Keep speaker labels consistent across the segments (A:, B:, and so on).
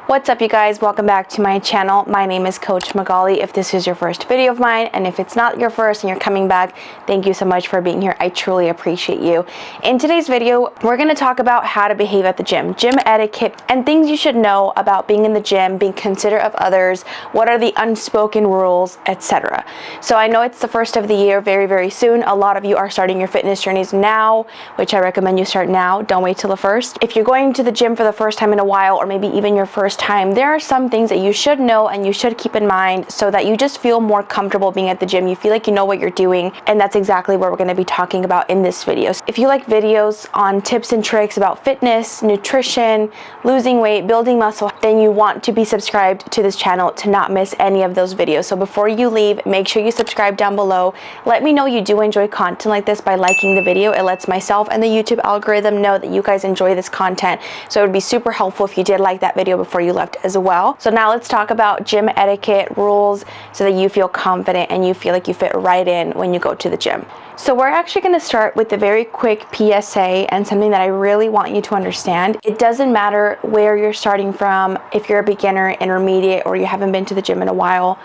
A: What's up, you guys? Welcome back to my channel. My name is Coach Magali. If this is your first video of mine, and if it's not your first and you're coming back, thank you so much for being here. I truly appreciate you. In today's video, we're going to talk about how to behave at the gym etiquette, and things you should know about being in the gym, being considerate of others, what are the unspoken rules, etc. So I know it's the first of the year, very soon. A lot of you are starting your fitness journeys now, which I recommend you start now. Don't wait till the first. If you're going to the gym for the first time in a while, or maybe even your first time, there are some things that you should know and you should keep in mind so that you just feel more comfortable being at the gym. You feel like you know what you're doing, and that's exactly what we're going to be talking about in this video. So if you like videos on tips and tricks about fitness, nutrition, losing weight, building muscle, then you want to be subscribed to this channel to not miss any of those videos. So before you leave, make sure you subscribe down below. Let me know you do enjoy content like this by liking the video. It lets myself and the YouTube algorithm know that you guys enjoy this content. So it would be super helpful if you did like that video before you left as well. So now let's talk about gym etiquette rules so that you feel confident and you feel like you fit right in when you go to the gym. So we're actually going to start with a very quick PSA and something that I really want you to understand. It doesn't matter where you're starting from, if you're a beginner, intermediate, or you haven't been to the gym in a while,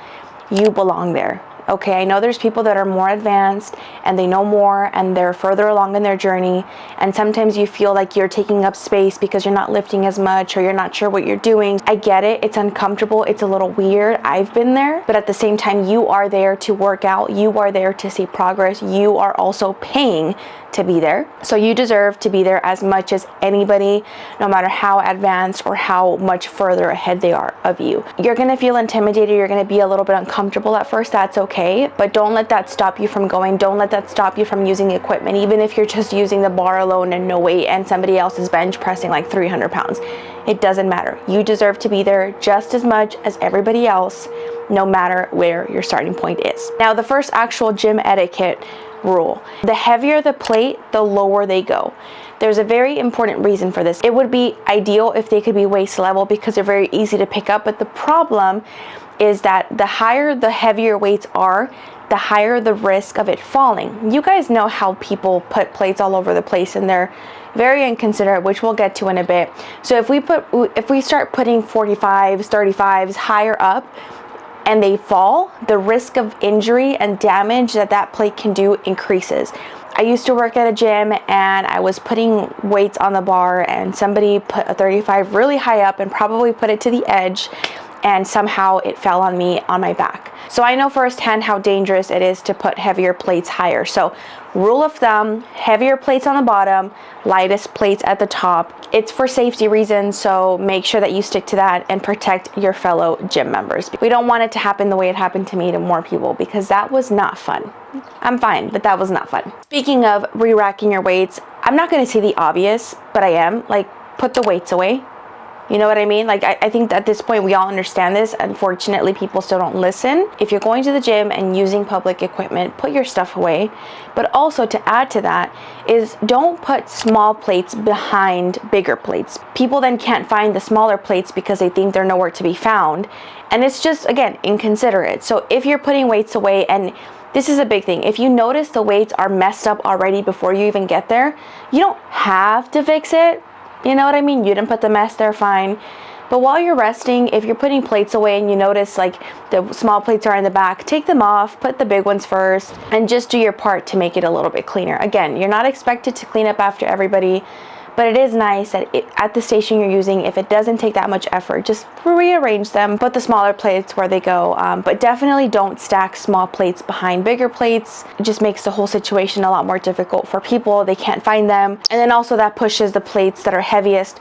A: you belong there. Okay, I know there's people that are more advanced and they know more and they're further along in their journey, and sometimes you feel like you're taking up space because you're not lifting as much or you're not sure what you're doing. I get it, it's uncomfortable, it's a little weird, I've been there, but at the same time, you are there to work out, you are there to see progress, you are also paying to be there. So you deserve to be there as much as anybody, no matter how advanced or how much further ahead they are of you. You're gonna feel intimidated, you're gonna be a little bit uncomfortable at first, that's okay, but don't let that stop you from going. Don't let that stop you from using equipment, even if you're just using the bar alone and no weight and somebody else is bench pressing like 300 pounds. It doesn't matter. You deserve to be there just as much as everybody else, no matter where your starting point is. Now, the first actual gym etiquette rule: the heavier the plate, the lower they go. There's a very important reason for this. It would be ideal if they could be waist level because they're very easy to pick up, but the problem is that the higher the heavier weights are, the higher the risk of it falling. You guys know how people put plates all over the place and they're very inconsiderate, which we'll get to in a bit. So if we start putting 45s, 35s higher up and they fall, the risk of injury and damage that plate can do increases. I used to work at a gym and I was putting weights on the bar and somebody put a 35 really high up and probably put it to the edge, and somehow it fell on me on my back. So I know firsthand how dangerous it is to put heavier plates higher. So rule of thumb, heavier plates on the bottom, lightest plates at the top. It's for safety reasons, so make sure that you stick to that and protect your fellow gym members. We don't want it to happen the way it happened to me to more people, because that was not fun. I'm fine, but that was not fun. Speaking of re-racking your weights, I'm not gonna say the obvious, but I am. Like, put the weights away. You know what I mean? Like, I think at this point we all understand this. Unfortunately, people still don't listen. If you're going to the gym and using public equipment, put your stuff away. But also, to add to that is, don't put small plates behind bigger plates. People then can't find the smaller plates because they think they're nowhere to be found. And it's just, again, inconsiderate. So if you're putting weights away, and this is a big thing, if you notice the weights are messed up already before you even get there, you don't have to fix it. You know what I mean? You didn't put the mess there, fine. But while you're resting, if you're putting plates away and you notice like the small plates are in the back, take them off, put the big ones first, and just do your part to make it a little bit cleaner. Again, you're not expected to clean up after everybody, but it is nice that at the station you're using, if it doesn't take that much effort, just rearrange them, put the smaller plates where they go, but definitely don't stack small plates behind bigger plates. It just makes the whole situation a lot more difficult for people. They can't find them, and then also that pushes the plates that are heaviest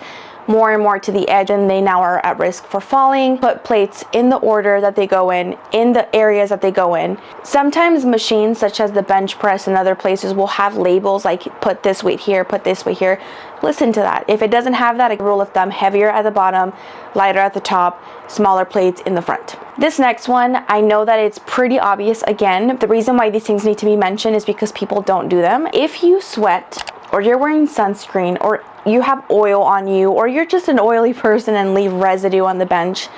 A: more and more to the edge, and they now are at risk for falling. Put plates in the order that they go in the areas that they go in. Sometimes machines such as the bench press and other places will have labels like, put this weight here, put this weight here. Listen to that. If it doesn't have that, a rule of thumb, heavier at the bottom, lighter at the top, smaller plates in the front. This next one, I know that it's pretty obvious. Again, the reason why these things need to be mentioned is because people don't do them. If you sweat, or you're wearing sunscreen, or you have oil on you, or you're just an oily person and leave residue on the bench,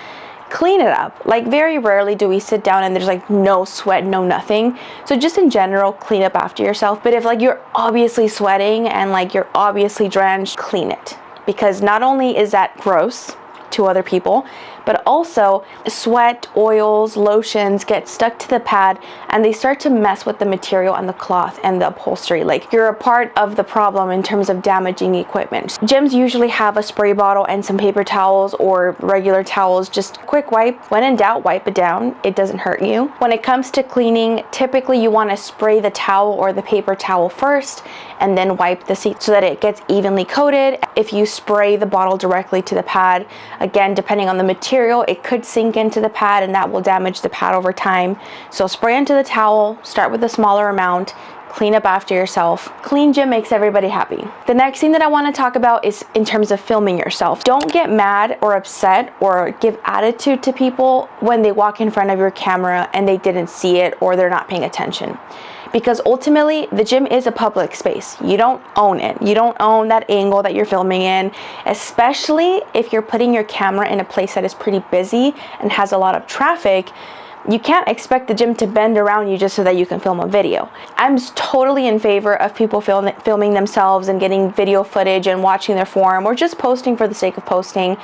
A: clean it up. Like, very rarely do we sit down and there's like no sweat, no nothing. So just in general, clean up after yourself. But if like you're obviously sweating and like you're obviously drenched, clean it. Because not only is that gross to other people, but also sweat, oils, lotions get stuck to the pad and they start to mess with the material and the cloth and the upholstery. Like, you're a part of the problem in terms of damaging equipment. Gyms usually have a spray bottle and some paper towels or regular towels. Just quick wipe. When in doubt, wipe it down. It doesn't hurt you. When it comes to cleaning, typically you want to spray the towel or the paper towel first and then wipe the seat so that it gets evenly coated. If you spray the bottle directly to the pad, again, depending on the material, it could sink into the pad and that will damage the pad over time. So spray into the towel, start with a smaller amount, clean up after yourself. Clean gym makes everybody happy. The next thing that I want to talk about is in terms of filming yourself. Don't get mad or upset or give attitude to people when they walk in front of your camera and they didn't see it or they're not paying attention. Because ultimately, the gym is a public space. You don't own it. You don't own that angle that you're filming in, especially if you're putting your camera in a place that is pretty busy and has a lot of traffic. You can't expect the gym to bend around you just so that you can film a video. I'm totally in favor of people filming themselves and getting video footage and watching their form or just posting for the sake of posting.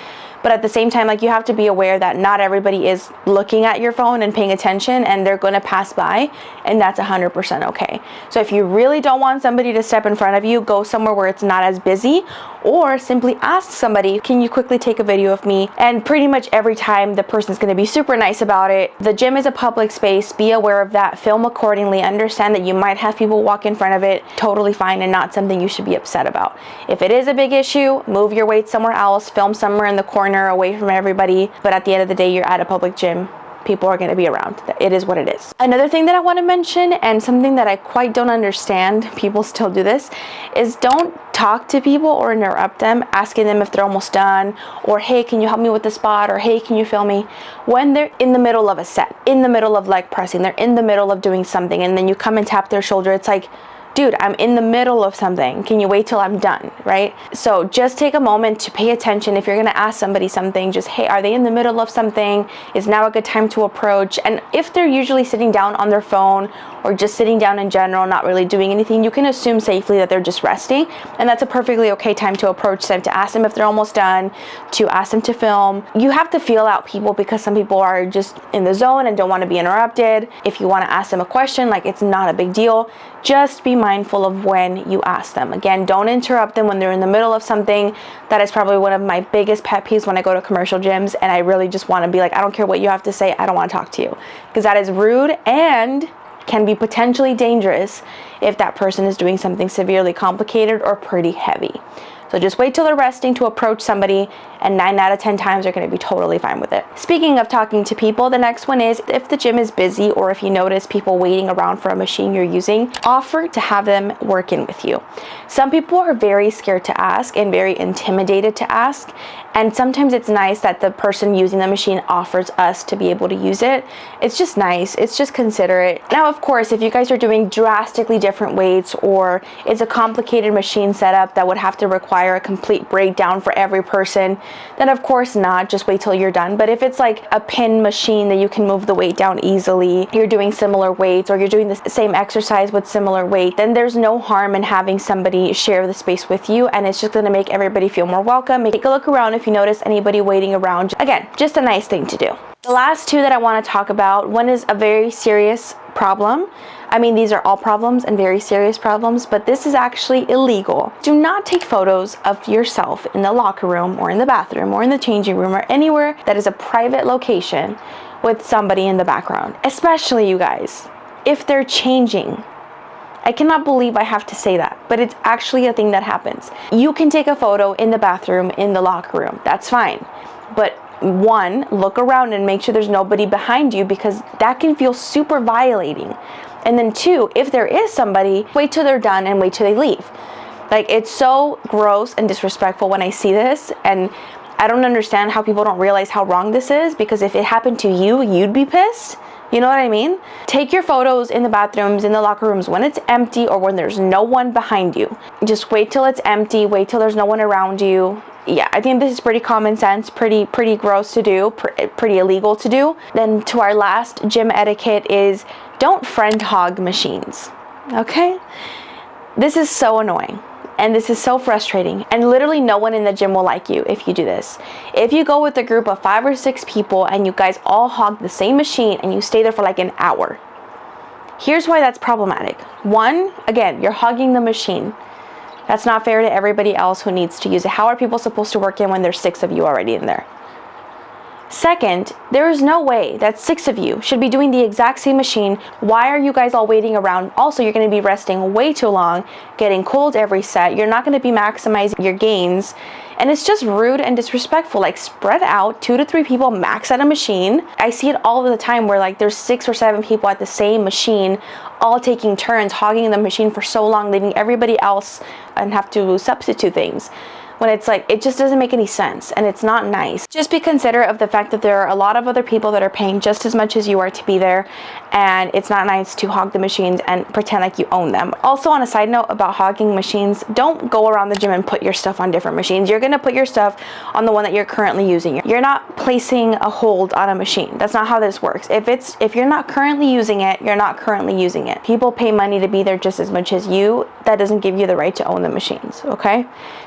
A: But at the same time, like, you have to be aware that not everybody is looking at your phone and paying attention, and they're going to pass by, and that's 100% okay. So if you really don't want somebody to step in front of you, go somewhere where it's not as busy, or simply ask somebody, can you quickly take a video of me? And pretty much every time the person's going to be super nice about it. The gym is a public space. Be aware of that. Film accordingly. Understand that you might have people walk in front of it. Totally fine and not something you should be upset about. If it is a big issue, move your weight somewhere else. Film somewhere in the corner away from everybody. But at the end of the day, you're at a public gym. People are going to be around. It is what it is. Another thing that I want to mention, and something that I quite don't understand, people still do this, is don't talk to people or interrupt them, asking them if they're almost done, or hey, can you help me with the spot, or hey, can you film me, when they're in the middle of a set, in the middle of leg pressing, they're in the middle of doing something, and then you come and tap their shoulder. It's like, dude, I'm in the middle of something. Can you wait till I'm done, right? So just take a moment to pay attention. If you're gonna ask somebody something, just, hey, are they in the middle of something? Is now a good time to approach? And if they're usually sitting down on their phone or just sitting down in general, not really doing anything, you can assume safely that they're just resting. And that's a perfectly okay time to approach them, to ask them if they're almost done, to ask them to film. You have to feel out people, because some people are just in the zone and don't want to be interrupted. If you want to ask them a question, like, it's not a big deal. Just be mindful of when you ask them. Again, don't interrupt them when they're in the middle of something. That is probably one of my biggest pet peeves when I go to commercial gyms, and I really just want to be like, I don't care what you have to say, I don't want to talk to you. Because that is rude and can be potentially dangerous if that person is doing something severely complicated or pretty heavy. So just wait till they're resting to approach somebody, and 9 out of 10 times they're going to be totally fine with it. Speaking of talking to people, the next one is, if the gym is busy or if you notice people waiting around for a machine you're using, offer to have them work in with you. Some people are very scared to ask and very intimidated to ask, and sometimes it's nice that the person using the machine offers us to be able to use it. It's just nice. It's just considerate. Now, of course, if you guys are doing drastically different weights, or it's a complicated machine setup that would have to require a complete breakdown for every person, then of course not. Just wait till you're done. But if it's like a pin machine that you can move the weight down easily, you're doing similar weights, or you're doing the same exercise with similar weight, then there's no harm in having somebody share the space with you, and it's just going to make everybody feel more welcome. Take a look around if you notice anybody waiting around. Again, just a nice thing to do. The last two that I want to talk about, one is a very serious problem. I mean, these are all problems and very serious problems, but this is actually illegal. Do not take photos of yourself in the locker room or in the bathroom or in the changing room or anywhere that is a private location with somebody in the background, especially you guys, if they're changing. I cannot believe I have to say that, but it's actually a thing that happens. You can take a photo in the bathroom, in the locker room, that's fine. But one, look around and make sure there's nobody behind you, because that can feel super violating. And then two, if there is somebody, wait till they're done and wait till they leave. Like, it's so gross and disrespectful when I see this, and I don't understand how people don't realize how wrong this is, because if it happened to you, you'd be pissed. You know what I mean? Take your photos in the bathrooms, in the locker rooms, when it's empty or when there's no one behind you. Just wait till it's empty, wait till there's no one around you. Yeah, I think this is pretty common sense, pretty gross to do, pretty illegal to do. Then to our last gym etiquette is, don't friend hog machines, okay? This is so annoying. And this is so frustrating. And literally no one in the gym will like you if you do this. If you go with a group of 5 or 6 people and you guys all hog the same machine and you stay there for like an hour, here's why that's problematic. One, again, you're hogging the machine. That's not fair to everybody else who needs to use it. How are people supposed to work in when there's 6 of you already in there? Second, there is no way that 6 of you should be doing the exact same machine. Why are you guys all waiting around? Also, you're going to be resting way too long, getting cold every set. You're not going to be maximizing your gains. And it's just rude and disrespectful. Like, spread out, 2 to 3 people max at a machine. I see it all the time where like there's 6 or 7 people at the same machine, all taking turns, hogging the machine for so long, leaving everybody else and have to substitute things. When it's like, it just doesn't make any sense and it's not nice. Just be considerate of the fact that there are a lot of other people that are paying just as much as you are to be there, and it's not nice to hog the machines and pretend like you own them. Also, on a side note about hogging machines, don't go around the gym and put your stuff on different machines. You're gonna put your stuff on the one that you're currently using. You're not placing a hold on a machine. That's not how this works. If you're not currently using it, you're not currently using it. People pay money to be there just as much as you. That doesn't give you the right to own the machines, okay?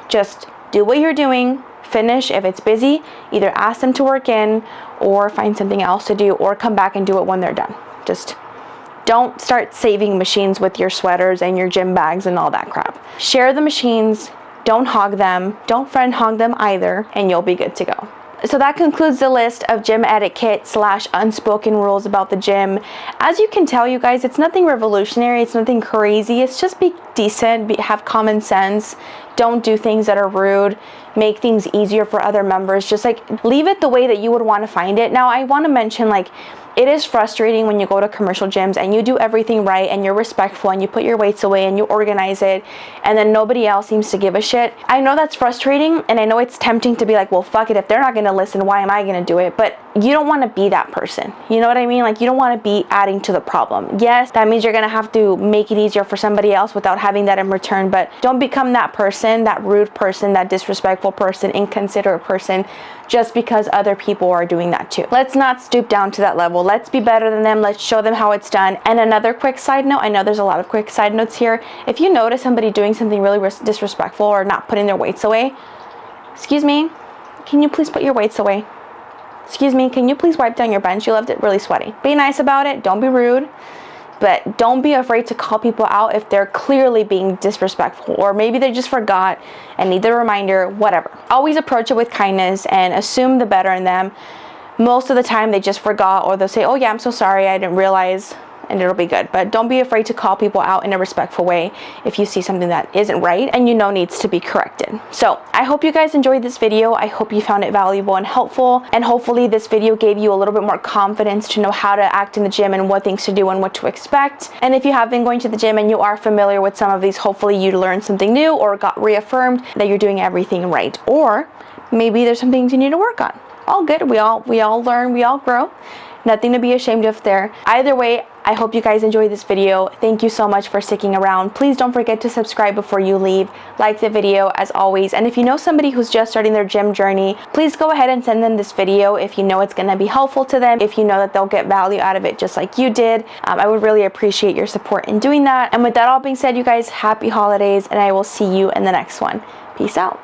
A: Just do what you're doing, finish. If it's busy, either ask them to work in or find something else to do, or come back and do it when they're done. Just don't start saving machines with your sweaters and your gym bags and all that crap. Share the machines, don't hog them, don't friend hog them either, and you'll be good to go. So that concludes the list of gym etiquette / unspoken rules about the gym. As you can tell, you guys, it's nothing revolutionary, it's nothing crazy. It's just be decent, have common sense. Don't do things that are rude. Make things easier for other members. Just like leave it the way that you would want to find it. Now, I want to mention, like, it is frustrating when you go to commercial gyms and you do everything right and you're respectful and you put your weights away and you organize it, and then nobody else seems to give a shit. I know that's frustrating, and I know it's tempting to be like, well, fuck it, if they're not going to listen, why am I going to do it? But you don't want to be that person. You know what I mean? Like, you don't want to be adding to the problem. Yes, that means you're going to have to make it easier for somebody else without having that in return, but don't become that person, that rude person, that disrespectful person, inconsiderate person, just because other people are doing that too. Let's not stoop down to that level. Let's be better than them. Let's show them how it's done. And another quick side note, I know there's a lot of quick side notes here. If you notice somebody doing something really disrespectful or not putting their weights away, excuse me, can you please put your weights away? Excuse me, can you please wipe down your bench? You left it really sweaty. Be nice about it. Don't be rude. But don't be afraid to call people out if they're clearly being disrespectful, or maybe they just forgot and need the reminder, whatever. Always approach it with kindness and assume the better in them. Most of the time they just forgot, or they'll say, oh yeah, I'm so sorry, I didn't realize, and it'll be good. But don't be afraid to call people out in a respectful way if you see something that isn't right and you know needs to be corrected. So I hope you guys enjoyed this video. I hope you found it valuable and helpful, and hopefully this video gave you a little bit more confidence to know how to act in the gym and what things to do and what to expect. And if you have been going to the gym and you are familiar with some of these, hopefully you learned something new or got reaffirmed that you're doing everything right, or maybe there's some things you need to work on. All good. We all learn, we all grow. Nothing to be ashamed of there. Either way, I hope you guys enjoyed this video. Thank you so much for sticking around. Please don't forget to subscribe before you leave. Like the video as always. And if you know somebody who's just starting their gym journey, please go ahead and send them this video if you know it's going to be helpful to them, if you know that they'll get value out of it just like you did. I would really appreciate your support in doing that. And with that all being said, you guys, happy holidays, and I will see you in the next one. Peace out.